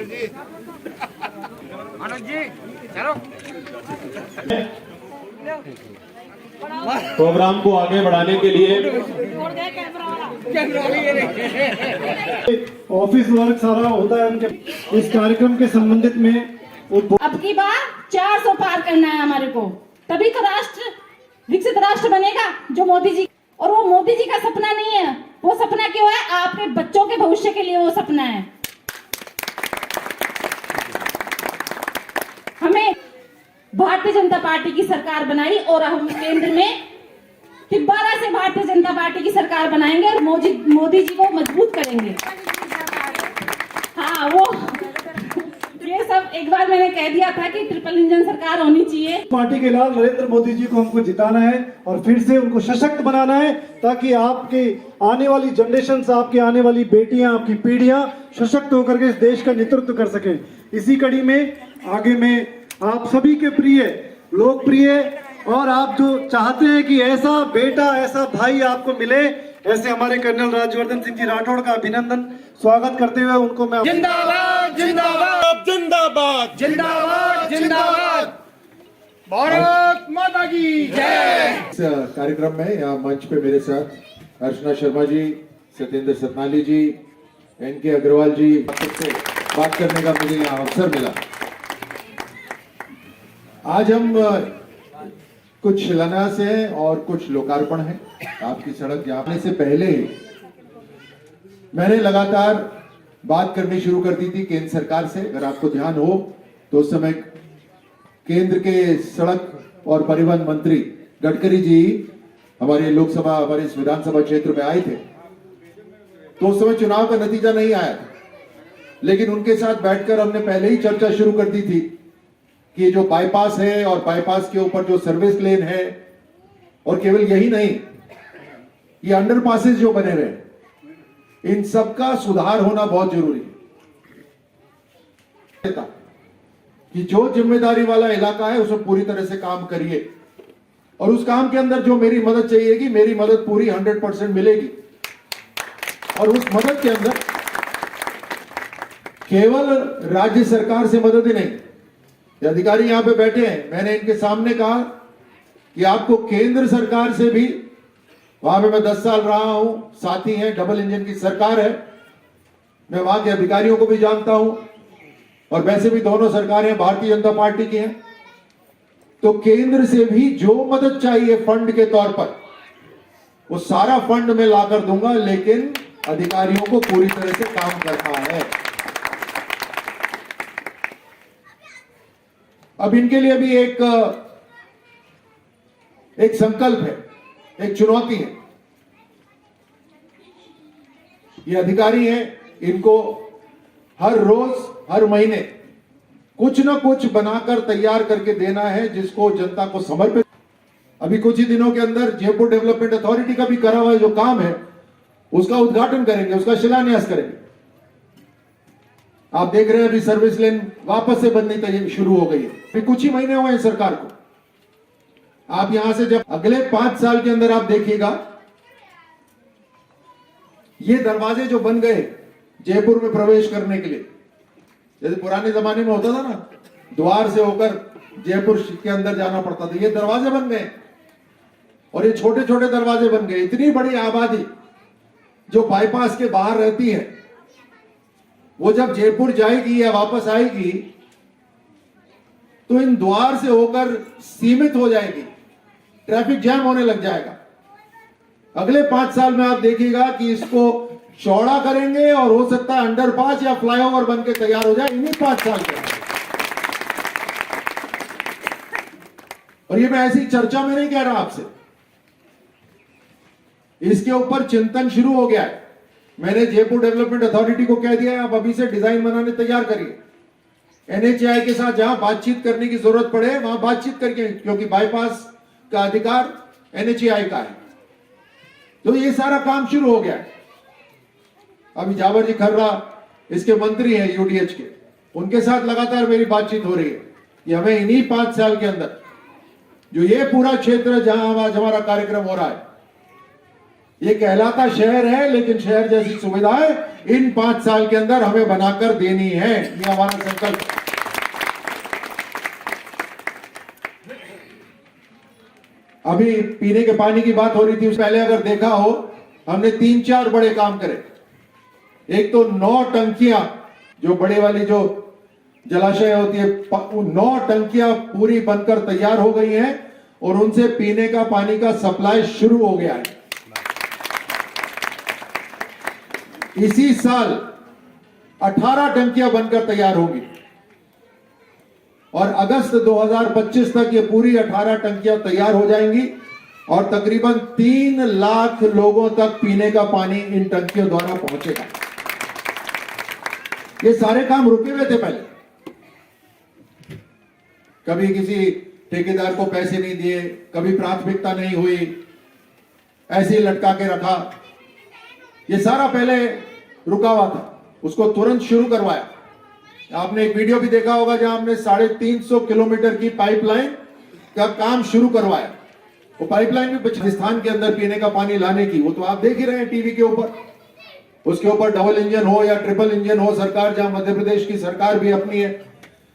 जी अनुज जी चलो। प्रोग्राम को आगे बढ़ाने के लिए ऑफिस वर्क सारा होता है उनके इस कार्यक्रम के संबंधित में। अब की बार 400 पार करना है हमारे को, तभी तो राष्ट्र विकसित राष्ट्र बनेगा जो मोदी जी। और वो मोदी जी का सपना नहीं है, वो सपना क्यों है? आपके बच्चों के भविष्य के लिए वो सपना है। हमें भारतीय जनता पार्टी की सरकार बनाई और हम केंद्र में दोबारा से भारतीय जनता पार्टी की सरकार बनाएंगे और मोदी जी को मजबूत करेंगे। हाँ, वो ये सब एक बार मैंने कह दिया था कि ट्रिपल इंजन सरकार होनी चाहिए। पार्टी के लाल नरेंद्र मोदी जी को हमको जिताना है और फिर से उनको सशक्त बनाना है, ताकि आपके आने वाली जनरेशन, आपकी आने वाली बेटियां, आपकी पीढ़ियां सशक्त होकर के इस देश का नेतृत्व कर सके। इसी कड़ी में आगे में आप सभी के प्रिय, लोकप्रिय और आप जो चाहते हैं कि ऐसा बेटा, ऐसा भाई आपको मिले, ऐसे हमारे कर्नल राज्यवर्धन सिंह जी राठौड़ का अभिनंदन स्वागत करते हुए उनको मैं जिंदाबाद जिंदाबाद जिंदाबाद जिंदाबाद जिंदाबाद भारत माता की जय। इस कार्यक्रम में यहाँ मंच पे मेरे साथ अर्चना शर्मा जी, सत्येंद्र सतनाली जी, एन.के. अग्रवाल जी से बात करने का मुझे यहाँ अवसर मिला। आज हम कुछ शिलान्यास है और कुछ लोकार्पण है। आपकी सड़क जाने से पहले मैंने लगातार बात करनी शुरू कर दी थी केंद्र सरकार से। अगर आपको ध्यान हो तो उस समय केंद्र के सड़क और परिवहन मंत्री गडकरी जी हमारे लोकसभा, हमारे इस विधानसभा क्षेत्र में आए थे। तो उस समय चुनाव का नतीजा नहीं आया था, लेकिन उनके साथ बैठकर हमने पहले ही चर्चा शुरू कर दी थी कि जो बाईपास है और बाईपास के ऊपर जो सर्विस लेन है, और केवल यही नहीं, ये अंडरपासेस जो बने हुए हैं, इन सबका सुधार होना बहुत जरूरी है। कि जो जिम्मेदारी वाला इलाका है उसमें पूरी तरह से काम करिए, और उस काम के अंदर जो मेरी मदद चाहिएगी, मेरी मदद पूरी 100% मिलेगी। और उस मदद के अंदर केवल राज्य सरकार से मदद ही नहीं, ये अधिकारी यहां पे बैठे हैं, मैंने इनके सामने कहा कि आपको केंद्र सरकार से भी, वहां पे मैं 10 साल रहा हूं, साथी हैं, डबल इंजन की सरकार है, मैं वहां के अधिकारियों को भी जानता हूं, और वैसे भी दोनों सरकारें भारतीय जनता पार्टी की हैं। तो केंद्र से भी जो मदद चाहिए फंड के तौर पर, वो सारा फंड मैं लाकर दूंगा, लेकिन अधिकारियों को पूरी तरह से काम करना है। अब इनके लिए भी एक संकल्प है, एक चुनौती है। ये अधिकारी हैं, इनको हर रोज, हर महीने कुछ ना कुछ बनाकर तैयार करके देना है, जिसको जनता को समर्पित। अभी कुछ ही दिनों के अंदर जयपुर डेवलपमेंट अथॉरिटी का भी करा हुआ जो काम है, उसका उद्घाटन करेंगे, उसका शिलान्यास करेंगे। आप देख रहे हैं अभी सर्विस लेन वापस से बननी शुरू हो गई है। अभी कुछ ही महीने हुए हैं सरकार को। आप यहां से जब अगले 5 साल के अंदर आप देखिएगा, ये दरवाजे जो बन गए जयपुर में प्रवेश करने के लिए, जैसे पुराने जमाने में होता था ना, द्वार से होकर जयपुर के अंदर जाना पड़ता था, ये दरवाजे बन गए, और ये छोटे छोटे दरवाजे बन गए। इतनी बड़ी आबादी जो बाईपास के बाहर रहती है, वो जब जयपुर जाएगी या वापस आएगी तो इन द्वार से होकर सीमित हो जाएगी, ट्रैफिक जैम होने लग जाएगा। अगले 5 साल में आप देखिएगा कि इसको चौड़ा करेंगे, और हो सकता है अंडरपास या फ्लाईओवर बनके तैयार हो जाए इन्हीं 5 साल के। और ये मैं ऐसी चर्चा में नहीं कह रहा आपसे, इसके ऊपर चिंतन शुरू हो गया है। मैंने जयपुर डेवलपमेंट अथॉरिटी को कह दिया है, आप अभी से डिजाइन बनाने तैयार करिए। NHAI के साथ जहां बातचीत करने की जरूरत पड़े वहां बातचीत करके, क्योंकि बाईपास का अधिकार NHAI का है। तो ये सारा काम शुरू हो गया है। अभी जावर जी खर्रा इसके मंत्री हैं UDH के, उनके साथ लगातार मेरी बातचीत हो रही है कि हमें इन्हीं 5 साल के अंदर जो ये पूरा क्षेत्र जहां आज हमारा कार्यक्रम हो रहा है, ये कहलाता शहर है, लेकिन शहर जैसी सुविधाएं इन 5 साल के अंदर हमें बनाकर देनी है। ये हमारा संकल्प। अभी पीने के पानी की बात हो रही थी, उससे पहले अगर देखा हो, हमने 3-4 बड़े काम करे। एक तो 9 टंकियां, जो बड़े वाली जो जलाशय होती है, 9 टंकियां पूरी बनकर तैयार हो गई हैं और उनसे पीने का पानी का सप्लाई शुरू हो गया है। इसी साल 18 टंकियां बनकर तैयार होंगी और अगस्त 2025 तक ये पूरी 18 टंकियां तैयार हो जाएंगी और तकरीबन 3 लाख लोगों तक पीने का पानी इन टंकियों द्वारा पहुंचेगा। ये सारे काम रुके हुए थे पहले, कभी किसी ठेकेदार को पैसे नहीं दिए, कभी प्राथमिकता नहीं हुई, ऐसे ही लटका के रखा। ये सारा पहले रुका हुआ था, उसको तुरंत शुरू करवाया। आपने एक वीडियो भी देखा होगा जहां हमने 350 किलोमीटर की पाइपलाइन का काम शुरू करवाया। वो पाइपलाइन भी राजस्थान के अंदर पीने का पानी लाने की, वो तो आप देख ही रहे हैं टीवी के ऊपर। उसके ऊपर डबल इंजन हो या ट्रिपल इंजन हो, सरकार, जहां मध्य प्रदेश की सरकार भी अपनी है,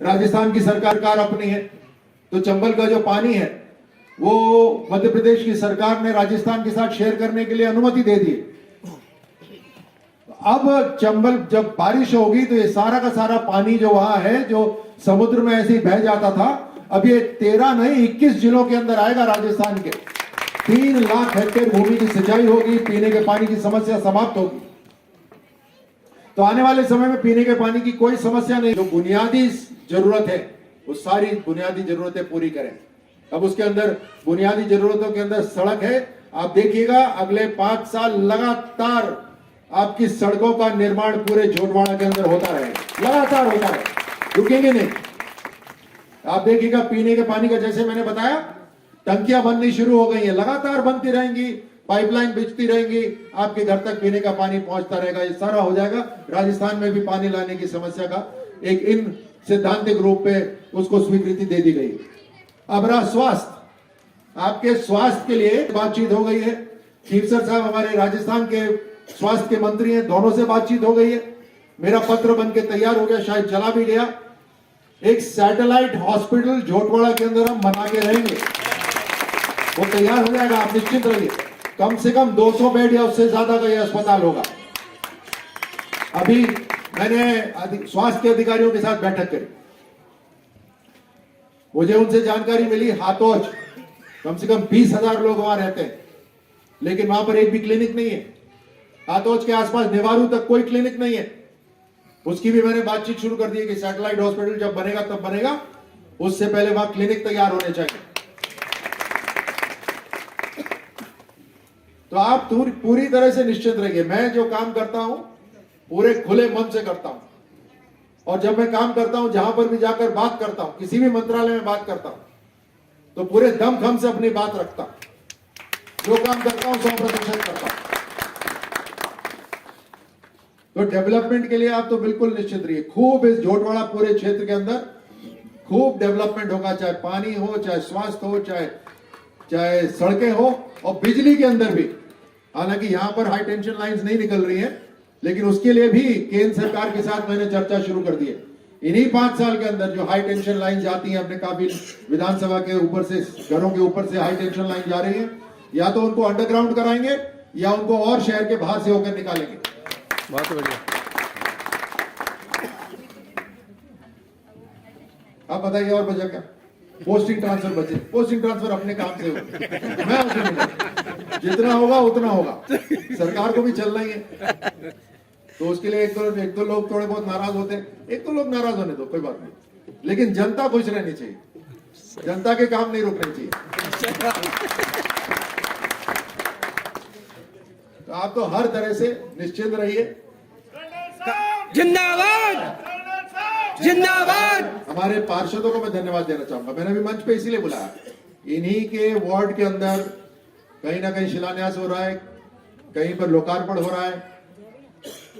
राजस्थान की सरकार अपनी है, तो चंबल का जो पानी है वो मध्य प्रदेश की सरकार ने राजस्थान के साथ शेयर करने के लिए अनुमति दे दी। अब चंबल जब बारिश होगी तो ये सारा का सारा पानी जो वहां है, जो समुद्र में ऐसे ही बह जाता था, अब ये 13 नहीं 21 जिलों के अंदर आएगा राजस्थान के। 3 लाख हेक्टेयर भूमि की सिंचाई होगी, पीने के पानी की समस्या समाप्त होगी। तो आने वाले समय में पीने के पानी की कोई समस्या नहीं। जो बुनियादी जरूरत है वो सारी बुनियादी जरूरतें पूरी करें। अब उसके अंदर बुनियादी जरूरतों के अंदर सड़क है। आप देखिएगा अगले 5 साल लगातार आपकी सड़कों का निर्माण पूरे झोटवाड़ा के अंदर होता रहेगा, लगातार होता है, रुकेंगे नहीं। आप देखिएगा पीने के पानी का, जैसे मैंने बताया, टंकियां बननी शुरू हो गई हैं, लगातार बनती रहेंगी, पाइपलाइन बिछती रहेंगी, आपके घर तक पीने का पानी पहुंचता रहेगा। ये सारा हो जाएगा। राजस्थान में भी पानी लाने की समस्या का एक इन सैद्धांतिक रूप पे उसको स्वीकृति दे दी गई। अब रहा स्वास्थ्य। आपके स्वास्थ्य के लिए बातचीत हो गई है। खीवसर साहब हमारे राजस्थान के स्वास्थ्य के मंत्री हैं, दोनों से बातचीत हो गई है। मेरा पत्र बन के तैयार हो गया, शायद चला भी गया। एक सैटेलाइट हॉस्पिटल झोटवाड़ा के अंदर हम बना के रहेंगे, वो तैयार हो जाएगा, आप निश्चिंत रहिए। कम से कम 200 बेड या उससे ज्यादा का यह अस्पताल होगा। अभी मैंने स्वास्थ्य के अधिकारियों के साथ बैठक करी, मुझे उनसे जानकारी मिली, हाथोज कम से कम 20,000 लोग वहां रहते हैं, लेकिन वहां पर एक भी क्लिनिक नहीं है। हाथोज के आसपास नेवारू तक कोई क्लिनिक नहीं है। उसकी भी मैंने बातचीत शुरू कर दी है कि सैटेलाइट हॉस्पिटल जब बनेगा तब बनेगा, उससे पहले वहां क्लिनिक तैयार होने चाहिए। तो आप पूरी तरह से निश्चित रहिए, मैं जो काम करता हूं पूरे खुले मन से करता हूं। और जब मैं काम करता हूं, जहां पर भी जाकर बात करता हूं, किसी भी मंत्रालय में बात करता हूं, तो पूरे दमखम से अपनी बात रखता हूं। जो काम करता हूं 100% करता हूं। तो डेवलपमेंट के लिए आप तो बिल्कुल निश्चित रहिए, खूब इस झोटवाड़ा पूरे क्षेत्र के अंदर खूब डेवलपमेंट होगा, चाहे पानी हो, चाहे स्वास्थ्य हो, चाहे सड़कें हो, और बिजली के अंदर भी। हालांकि यहां पर हाई टेंशन लाइंस नहीं निकल रही हैं, लेकिन उसके लिए भी केंद्र सरकार के साथ मैंने चर्चा शुरू कर दी है। इन्हीं 5 साल के अंदर जो हाई टेंशन लाइन जाती हैं, अपने काफी विधानसभा के ऊपर से, घरों के ऊपर से हाई टेंशन लाइन जा रही है, या तो उनको अंडरग्राउंड कराएंगे या उनको और शहर के बाहर से होकर निकालेंगे। बहुत बढ़िया। आप बताइए और बचा क्या? पोस्टिंग ट्रांसफर बचे। पोस्टिंग ट्रांसफर अपने काम से होगा, मैं उसमें नहीं। जितना होगा उतना होगा, सरकार को भी चलना ही है। तो उसके लिए एक दो लोग थोड़े बहुत नाराज होते हैं, एक दो लोग नाराज होने दो, कोई बात नहीं, लेकिन जनता खुश रहनी चाहिए, जनता के काम नहीं रुकने चाहिए। तो आप तो हर तरह से निश्चिंत रहिए। जिंदाबाद जिंदाबाद। हमारे पार्षदों को मैं धन्यवाद देना चाहूंगा। मैंने भी मंच पे इसीलिए बुलाया, इन्हीं के वार्ड के अंदर कहीं ना कहीं शिलान्यास हो रहा है, कहीं पर लोकार्पण हो रहा है,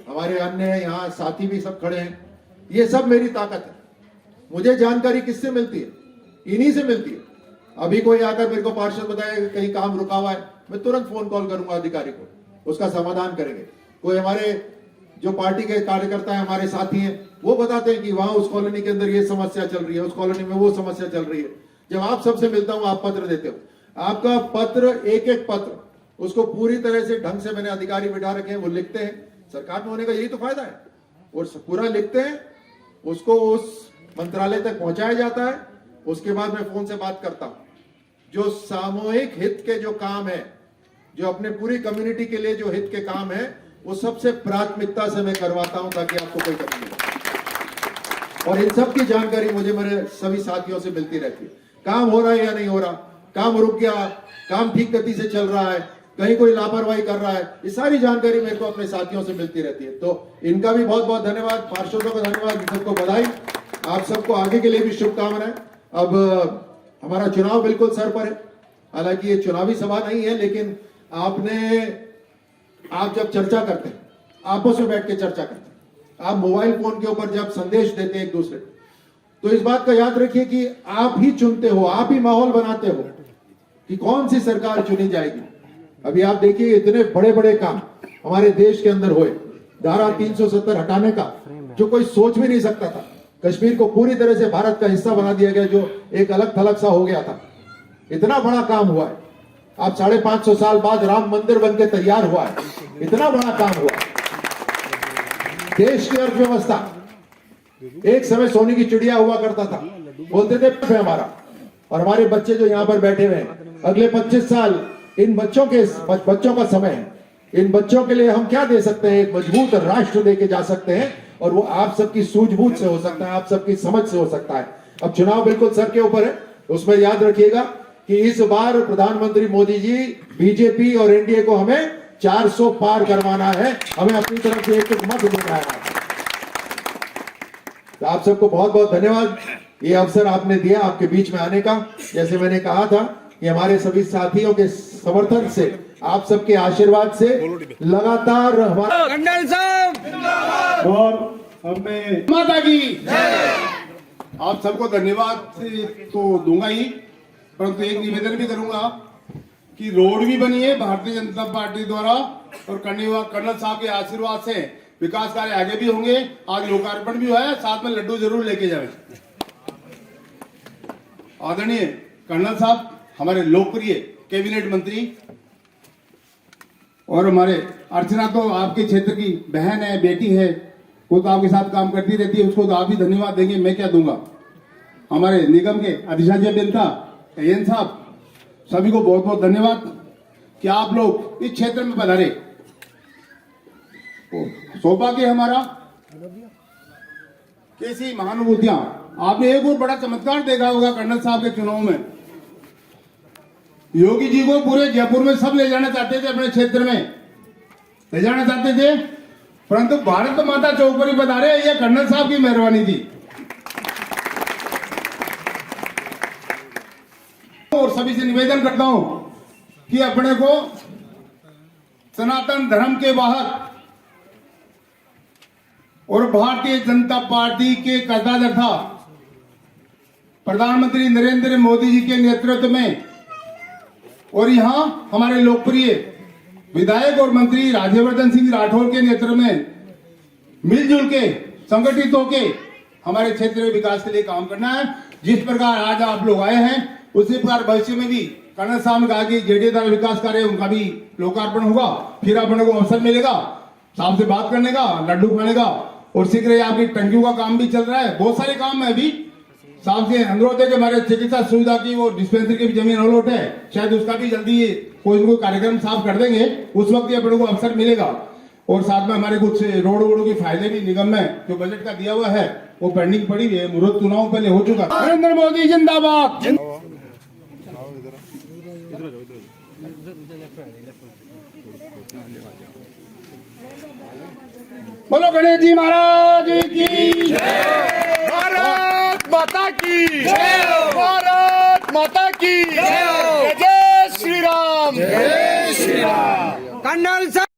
हमारे अन्य यहाँ साथी भी सब खड़े हैं। ये सब मेरी ताकत है। मुझे जानकारी किससे मिलती है? इन्हीं से मिलती है। अभी कोई आकर मेरे को पार्षद बताएगा कहीं काम रुका हुआ है, मैं तुरंत फोन कॉल करूंगा अधिकारी को, उसका समाधान करेंगे। कोई हमारे जो पार्टी के कार्यकर्ता है, हमारे साथी हैं, वो बताते हैं कि वहां उस कॉलोनी के अंदर ये समस्या चल रही है, उस कॉलोनी में वो समस्या चल रही है। जब आप सबसे मिलता हूं, आप पत्र देते हो, आपका पत्र एक एक पत्र उसको पूरी तरह से ढंग से मैंने अधिकारी बिठा रखे हैं, वो लिखते हैं। सरकार में होने का यही तो फायदा है, और पूरा लिखते हैं, उसको उस मंत्रालय तक पहुंचाया जाता है। उसके बाद मैं फोन से बात करता हूं। जो सामूहिक हित के जो काम है, जो अपने पूरी कम्युनिटी के लिए जो हित के काम है, वो सबसे प्राथमिकता से मैं करवाता हूं, ताकि आपको कोई कमी नहीं हो। और इन सब की जानकारी मुझे मेरे सभी साथियों से मिलती रहती है। काम हो रहा है या नहीं हो रहा, काम रुक गया, काम ठीक गति से चल रहा है, कहीं कोई लापरवाही कर रहा है, ये सारी जानकारी मेरे को अपने साथियों से मिलती रहती है। तो इनका भी बहुत बहुत धन्यवाद, पार्षदों का धन्यवाद, सबको बधाई, आप सबको आगे के लिए भी शुभकामनाएं। अब हमारा चुनाव बिल्कुल सर पर है, हालांकि ये चुनावी सभा नहीं है, लेकिन आप जब चर्चा करते हैं, आपस में बैठ के चर्चा करते हैं, आप मोबाइल फोन के ऊपर जब संदेश देते हैं एक दूसरे को, तो इस बात का याद रखिए कि आप ही चुनते हो, आप ही माहौल बनाते हो कि कौन सी सरकार चुनी जाएगी। अभी आप देखिए इतने बड़े बड़े काम हमारे देश के अंदर हुए, धारा 370 हटाने का जो कोई सोच भी नहीं सकता था, कश्मीर को पूरी तरह से भारत का हिस्सा बना दिया गया, जो एक अलग थलग सा हो गया था, इतना बड़ा काम हुआ है। आप 550 साल बाद राम मंदिर बनकर तैयार हुआ है, इतना बड़ा काम हुआ है। देश की अर्थव्यवस्था, एक समय सोने की चिड़िया हुआ करता था, बोलते थे हमारा, और हमारे बच्चे जो यहाँ पर बैठे हुए हैं, अगले 25 साल इन बच्चों का समय है, इन बच्चों के लिए हम क्या दे सकते हैं, एक मजबूत राष्ट्र देके जा सकते हैं, और वो आप सबकी सूझबूझ से हो सकता है, आप सबकी समझ से हो सकता है। अब चुनाव बिल्कुल सर के ऊपर है, उसमें याद रखिएगा कि इस बार प्रधानमंत्री मोदी जी, बीजेपी और एनडीए को हमें 400 पार करवाना है, हमें अपनी तरफ से एक मत देना है। तो आप सबको बहुत बहुत धन्यवाद, ये अवसर आपने दिया आपके बीच में आने का। जैसे मैंने कहा था कि हमारे सभी साथियों के समर्थन से, आप सबके आशीर्वाद से लगातार हमारा मंडल साहब और हमें माता की आप सबको धन्यवाद तो दूंगा ही, परंतु एक निवेदन भी करूंगा कि रोड भी बनी है भारतीय जनता पार्टी द्वारा, और कर्नल साहब के आशीर्वाद से विकास कार्य आगे भी होंगे। आज लोकार्पण भी हुआ है, साथ में लड्डू जरूर लेके जाए। आदरणीय कर्नल साहब, हमारे लोकप्रिय कैबिनेट मंत्री, और हमारे अर्चना तो आपके क्षेत्र की बहन है, बेटी है, वो तो आपके साथ काम करती रहती है, उसको तो आप ही धन्यवाद देंगे, मैं क्या दूंगा। हमारे निगम के अधिशासी अभियंता एन साहब, सभी को बहुत बहुत धन्यवाद कि आप लोग इस क्षेत्र में पधारे। सौभाग्य हमारा, कैसी महानुभूतियां। आपने एक और बड़ा चमत्कार देखा होगा कर्नल साहब के चुनाव में, योगी जी को पूरे जयपुर में सब ले जाना चाहते थे, अपने क्षेत्र में ले जाना चाहते थे, परंतु भारत माता चौक पर ही पधारे, ये कर्नल साहब की मेहरबानी थी। और सभी से निवेदन करता हूं कि अपने को सनातन धर्म के वाहक और भारतीय जनता पार्टी के कर्ताधर्ता प्रधानमंत्री नरेंद्र मोदी जी के नेतृत्व में, और यहां हमारे लोकप्रिय विधायक और मंत्री राज्यवर्धन सिंह राठौर के नेतृत्व में मिलजुल के, संगठित होके हमारे क्षेत्र में विकास के लिए काम करना है। जिस प्रकार आज आप लोग आए हैं, उसी प्रकार भविष्य में भी कर्नल साहब ने कहा कि जेडीए द्वारा विकास कार्य उनका भी लोकार्पण होगा, फिर अपने को अवसर मिलेगा साहब से बात करने का, लड्डू खाने का, और शीघ्र ही आपकी टंकियों का काम भी चल रहा है, बहुत सारे काम है। अभी साहब से अनुरोध है कि हमारे चिकित्सा सुविधा की वो डिस्पेंसरी की भी जमीन अलॉट है, शायद उसका भी जल्दी कोई न कोई कार्यक्रम साफ कर देंगे, उस वक्त अपने को अवसर मिलेगा। और साथ में हमारे कुछ रोड वोडों के फायदे भी निगम में जो बजट का दिया हुआ है वो पेंडिंग पड़ी है, मुहूर्त चुनाव पहले हो चुका। नरेंद्र मोदी जिंदाबाद। बोलो गणेश जी महाराज की भारत माता की जय, भारत माता की जय, जय श्री राम, जय श्री राम। कर्नल साहब